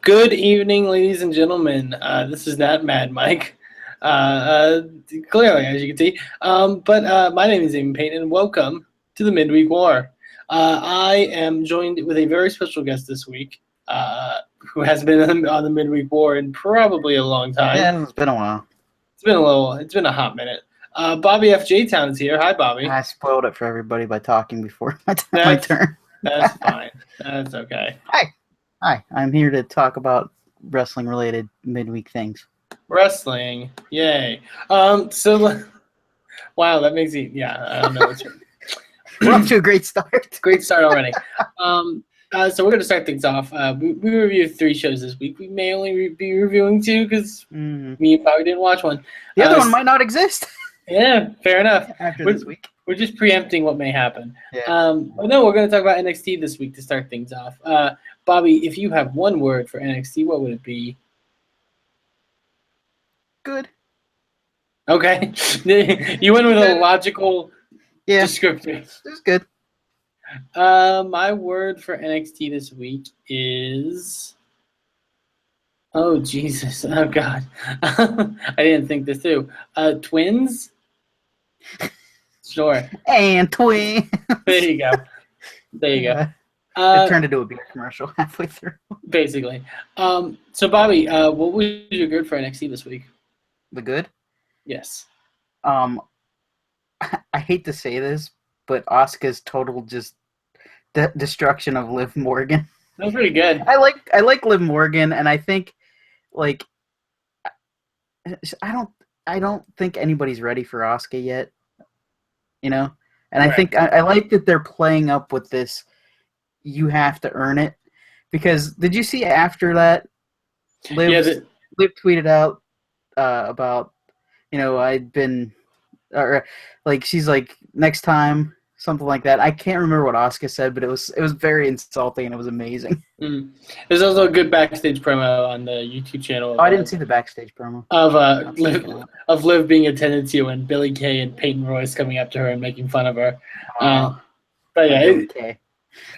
Good evening, ladies and gentlemen. This is not Mad Mike, uh, uh, clearly, as you can see. But my name is Eamon Payton, and welcome to the Midweek War. I am joined with a very special guest this week, who has been on the Midweek War in probably a long time. Yeah, it's been a while. It's been a hot minute. Bobby F. J. Town is here. Hi, Bobby. I spoiled it for everybody by talking before my turn. That's fine. That's okay. Hi, I'm here to talk about wrestling-related midweek things. Wrestling, yay! Wow, that makes you. Yeah, I don't know. We're off to a great start. Great start already. So we're gonna start things off. We reviewed 3 shows this week. We may only be reviewing 2 because me and Bobby didn't watch one. The other one might not exist. Yeah, fair enough. After this week, we're just preempting what may happen. Yeah. But no, we're gonna talk about NXT this week to start things off. Bobby, if you have one word for NXT, what would it be? Good. Okay. You went with a logical descriptor. It's good. My word for NXT this week is... Oh, Jesus. Oh, God. I didn't think this through. Twins? Sure. And twin. There you go. There you go. It turned into a beer commercial halfway through. Basically. So, Bobby, what was your good for NXT this week? The good? Yes. I hate to say this, but Asuka's total just destruction of Liv Morgan. That was pretty good. I like Liv Morgan, and I think, like, I don't think anybody's ready for Asuka yet. You know, and right. I think I like that they're playing up with this. You have to earn it, because did you see after that, Liv tweeted out about, you know, I'd been, or like she's like next time, something like that. I can't remember what Asuka said, but it was very insulting and it was amazing. There's also a good backstage promo on the YouTube channel. I didn't see the backstage promo of Liv being attended to and Billie Kay and Peyton Royce coming up to her and making fun of her. But yeah,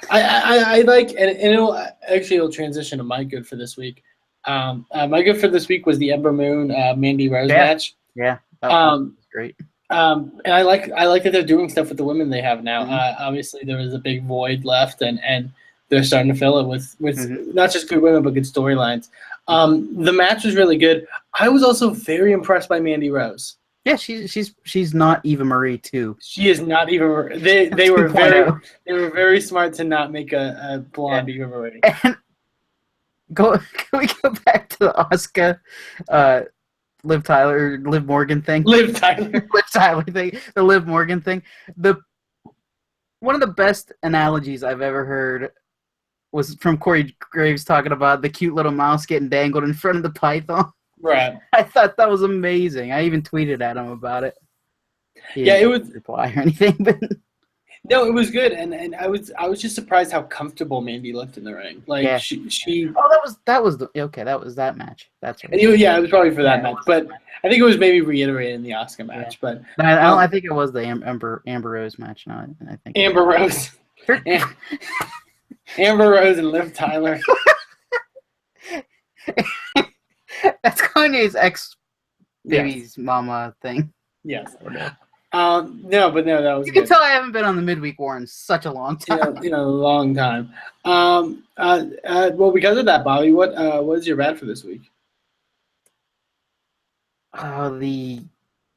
I like, and it'll transition to my good for this week. My good for this week was the Ember Moon Mandy Rose match. Yeah, that was great. And I like that they're doing stuff with the women they have now. Obviously, there was a big void left, and they're starting to fill it with not just good women but good storylines. The match was really good. I was also very impressed by Mandy Rose. Yeah, she's not Eva Marie too. She is not Eva. They were very smart to not make a blonde Eva Marie. And can we go back to the Asuka, Liv Morgan thing? Liv Tyler thing. The Liv Morgan thing. One of the best analogies I've ever heard was from Corey Graves talking about the cute little mouse getting dangled in front of the python. Right. I thought that was amazing. I even tweeted at him about it. It was reply or anything, but no, it was good, and I was just surprised how comfortable Mandy looked in the ring. Like she. Oh, that was that match. That's right. It was probably for that match, but I think it was maybe reiterated in the Asuka match. But I think it was the Amber Rose match. No, I think Amber Rose. Amber Rose and Liv Tyler. That's Kanye's ex-baby's mama thing. Yes. No, that was. You can tell I haven't been on the Midweek War in such a long time. A long time. Well, because of that, Bobby, what was your bad for this week? The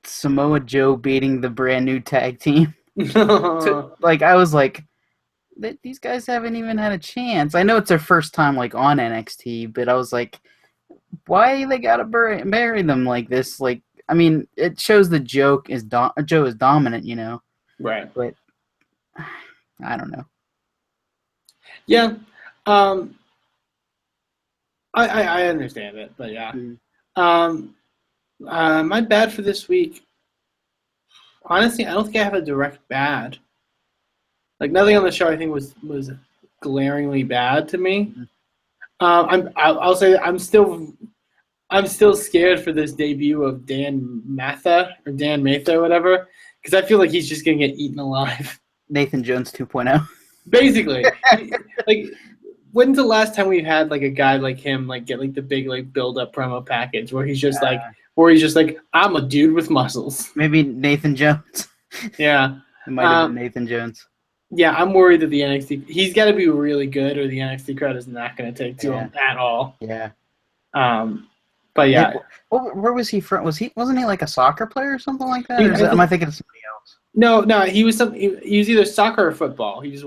Samoa Joe beating the brand new tag team. I was like, these guys haven't even had a chance. I know it's their first time like on NXT, but I was like, why they gotta bury them like this? Like, I mean, it shows the Joe is dominant, you know. Right. But I don't know. Yeah. I understand it, but yeah. My bad for this week. Honestly, I don't think I have a direct bad. Like, nothing on the show I think was glaringly bad to me. I'll say I'm still scared for this debut of Dan Matha or whatever, because I feel like he's just gonna get eaten alive. Nathan Jones 2.0. Basically, like when's the last time we've had like a guy like him like get like the big like build up promo package where he's just like I'm a dude with muscles. Maybe Nathan Jones. Yeah, It might have been Nathan Jones. Yeah, I'm worried that the NXT he's got to be really good or the NXT crowd is not going to take to him at all. Yeah. But yeah, where was he from? Wasn't he like a soccer player or something like that? Am I thinking of somebody else? No, he was either soccer or football. He was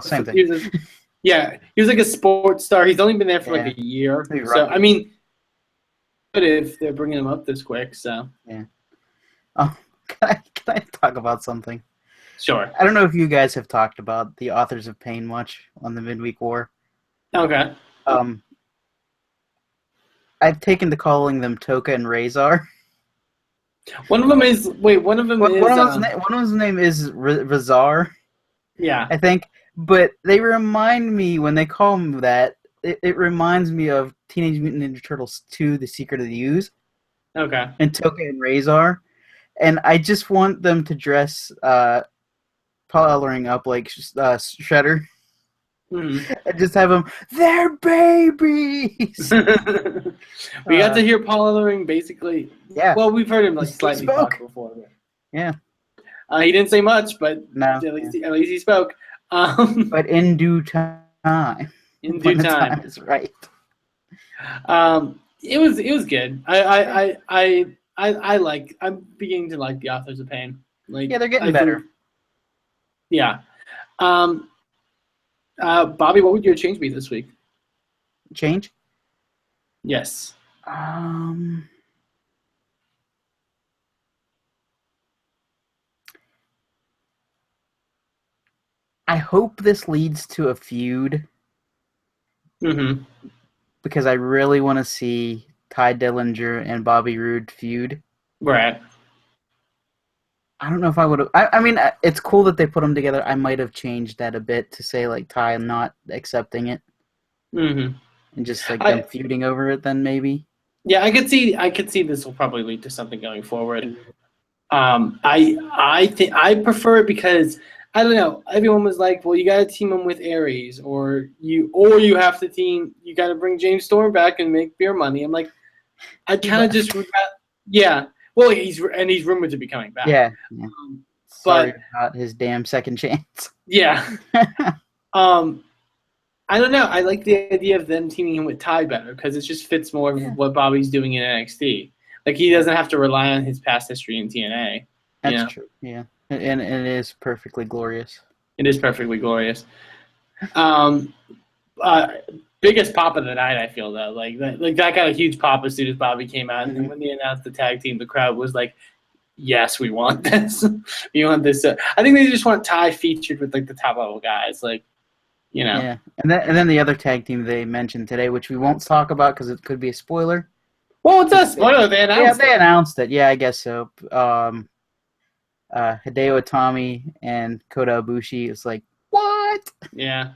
same thing. He was like a sports star. He's only been there for like a year. So I mean, but if they're bringing him up this quick, so yeah. Oh, can I talk about something? Sure. I don't know if you guys have talked about the Authors of Pain much on the Midweek War. Okay. I've taken to calling them Toka and Razor. One of them is one of his name is Razar. Yeah. I think, but they remind me when they call him that. It reminds me of Teenage Mutant Ninja Turtles 2: The Secret of the Ooze. Okay. And Toka and Razor, and I just want them to dress Paul Ellering up like Shredder. Mm-hmm. And just have them, they're babies! We got to hear Paul Ellering basically. Yeah. Well, we've heard him like slightly talk before. Yeah. He didn't say much, but no, at least he spoke. But in due time. In due time is right. It was good. I'm beginning to like the Authors of Pain. Like, yeah, they're getting better. Yeah. Bobby, what would your change be this week? Change? Yes. I hope this leads to a feud. Mm-hmm. Because I really want to see Ty Dillinger and Bobby Roode feud. Right. I don't know if I would have. I mean, it's cool that they put them together. I might have changed that a bit to say like Ty not accepting it, mm-hmm. and just like them feuding over it. Then maybe. Yeah, I could see this will probably lead to something going forward. I think I prefer it because I don't know. Everyone was like, "Well, you got to team him with Aries, or you have to team. You got to bring James Storm back and make beer money." I'm like, I kind of just yeah. Well, he's rumored to be coming back. Yeah. But about his damn second chance. Yeah. I don't know. I like the idea of them teaming him with Ty better because it just fits more of what Bobby's doing in NXT. Like he doesn't have to rely on his past history in TNA. That's true. Yeah, and it is perfectly glorious. It is perfectly glorious. Biggest pop of the night, I feel though. Like that got a huge pop as soon as Bobby came out, and then when they announced the tag team, the crowd was like, "Yes, we want this. We want this." I think they just want Ty featured with like the top level guys, like Yeah, and then the other tag team they mentioned today, which we won't talk about because it could be a spoiler. Well, it's a spoiler. They announced it. They announced it. Yeah, I guess so. Hideo Itami and Kota Ibushi is like, what? Yeah.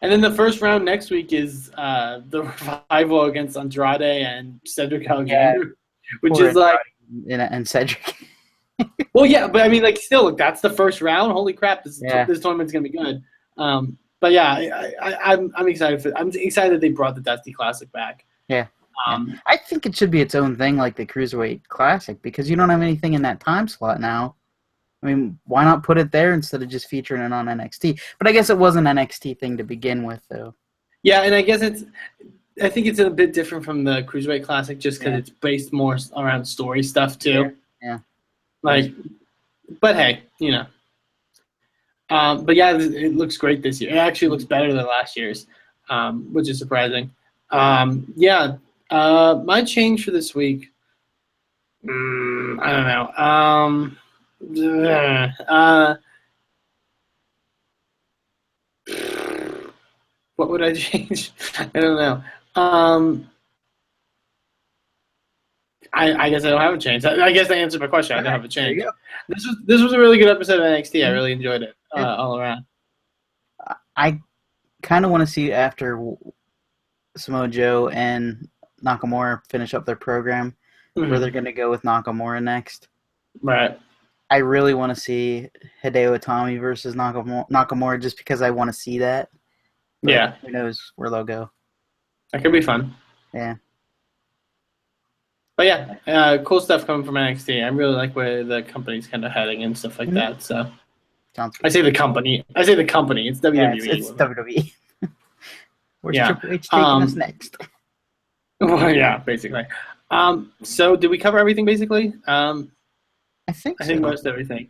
And then the first round next week is the Revival against Andrade and Cedric Alexander, which is like and Cedric. Well, yeah, but I mean, like, still, that's the first round. Holy crap! This tournament's gonna be good. But yeah, I'm excited I'm excited that they brought the Dusty Classic back. Yeah. I think it should be its own thing, like the Cruiserweight Classic, because you don't have anything in that time slot now. I mean, why not put it there instead of just featuring it on NXT? But I guess it was an NXT thing to begin with, though. Yeah, and I guess I think it's a bit different from the Cruiserweight Classic just because it's based more around story stuff, too. Yeah. Like, but hey, but yeah, it looks great this year. It actually looks better than last year's, which is surprising. My change for this week, I don't know. What would I change? I don't know. I guess I don't have a change. I guess I answered my question. I don't have a change. This was a really good episode of NXT. I really enjoyed it all around. I kind of want to see after Samoa Joe and Nakamura finish up their program where they're going to go with Nakamura next. Right. I really want to see Hideo Itami versus Nakamura just because I want to see that. But Yeah. who knows where they'll go. That could be fun. Yeah. But yeah, cool stuff coming from NXT. I really like where the company's kind of heading and stuff like that. So Sounds good. I say the company. It's WWE. Yeah, it's WWE. Where's Yeah. Triple H taking us next? Well, yeah, basically. So did we cover everything basically? I think so. Most everything.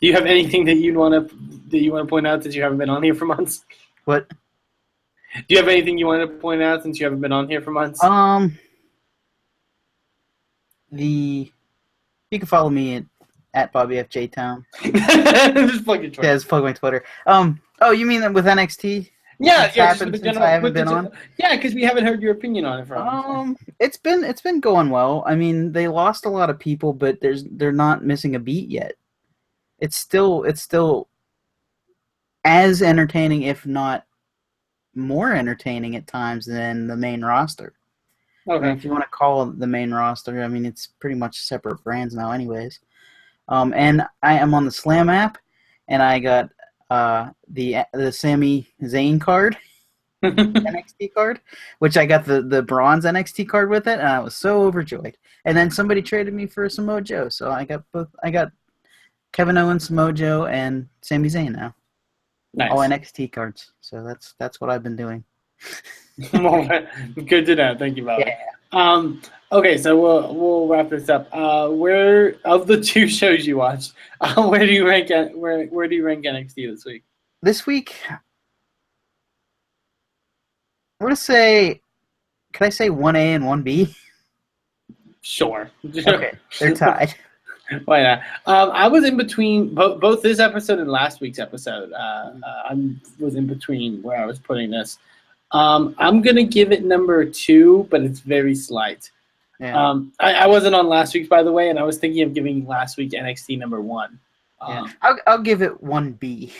Do you have anything that you want to point out that you haven't been on here for months? What? Do you have anything you want to point out since you haven't been on here for months? You can follow me at Bobby F J Town. Just plug your Twitter. Yeah, just plug my Twitter. Oh, you mean with NXT? Yeah, Happened since I haven't been on. Yeah, because we haven't heard your opinion on it from. It's been going well. I mean, they lost a lot of people, but they're not missing a beat yet. It's still as entertaining, if not more entertaining at times than the main roster. Okay. I mean, if you want to call it the main roster, I mean, it's pretty much separate brands now anyways. And I am on the Slam app, and I got the Sami Zayn card, NXT card, which I got the bronze NXT card with it, and I was so overjoyed. And then somebody traded me for a Samoa Joe, so I got both. I got Kevin Owens, Samoa Joe, and Sami Zayn now. Nice. All NXT cards. So that's what I've been doing. Good to know. Thank you, Bobby. Yeah. Okay, so we'll wrap this up. Where of the two shows you watched, where do you rank NXT this week? This week, we're gonna say, can I say 1A and 1B? Sure. Okay, they're tied. Why not? I was in between both this episode and last week's episode. I was in between where I was putting this. I'm going to give it number 2, but it's very slight. Yeah. I wasn't on last week's, by the way, and I was thinking of giving last week NXT number 1. Yeah. I'll give it 1B.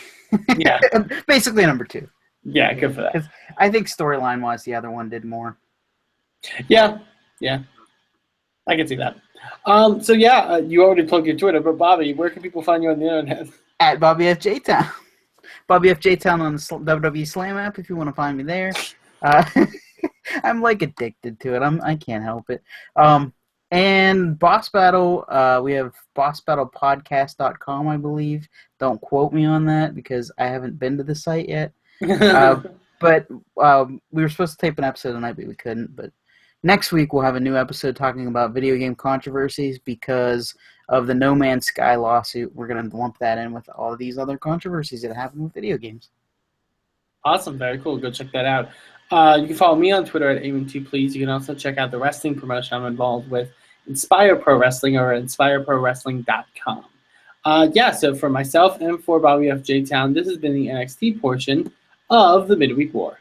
Yeah. Basically number 2. Yeah, good for that. I think storyline-wise, the other one did more. Yeah. I can see that. So yeah, you already plugged your Twitter, but Bobby, where can people find you on the internet? At Bobby F J Town. Bobby F J Town on the WWE Slam app if you want to find me there. I'm like addicted to it. I can't help it. And Boss Battle, we have bossbattlepodcast.com, I believe. Don't quote me on that because I haven't been to the site yet. But we were supposed to tape an episode tonight, but we couldn't. But next week we'll have a new episode talking about video game controversies because of the No Man's Sky lawsuit. We're going to lump that in with all of these other controversies that happen with video games. Awesome. Very cool. Go check that out. You can follow me on Twitter at Eamon2Please. You can also check out the wrestling promotion I'm involved with, Inspire Pro Wrestling, or inspireprowrestling.com. So for myself and for Bobby F J Town, this has been the NXT portion of the Midweek War.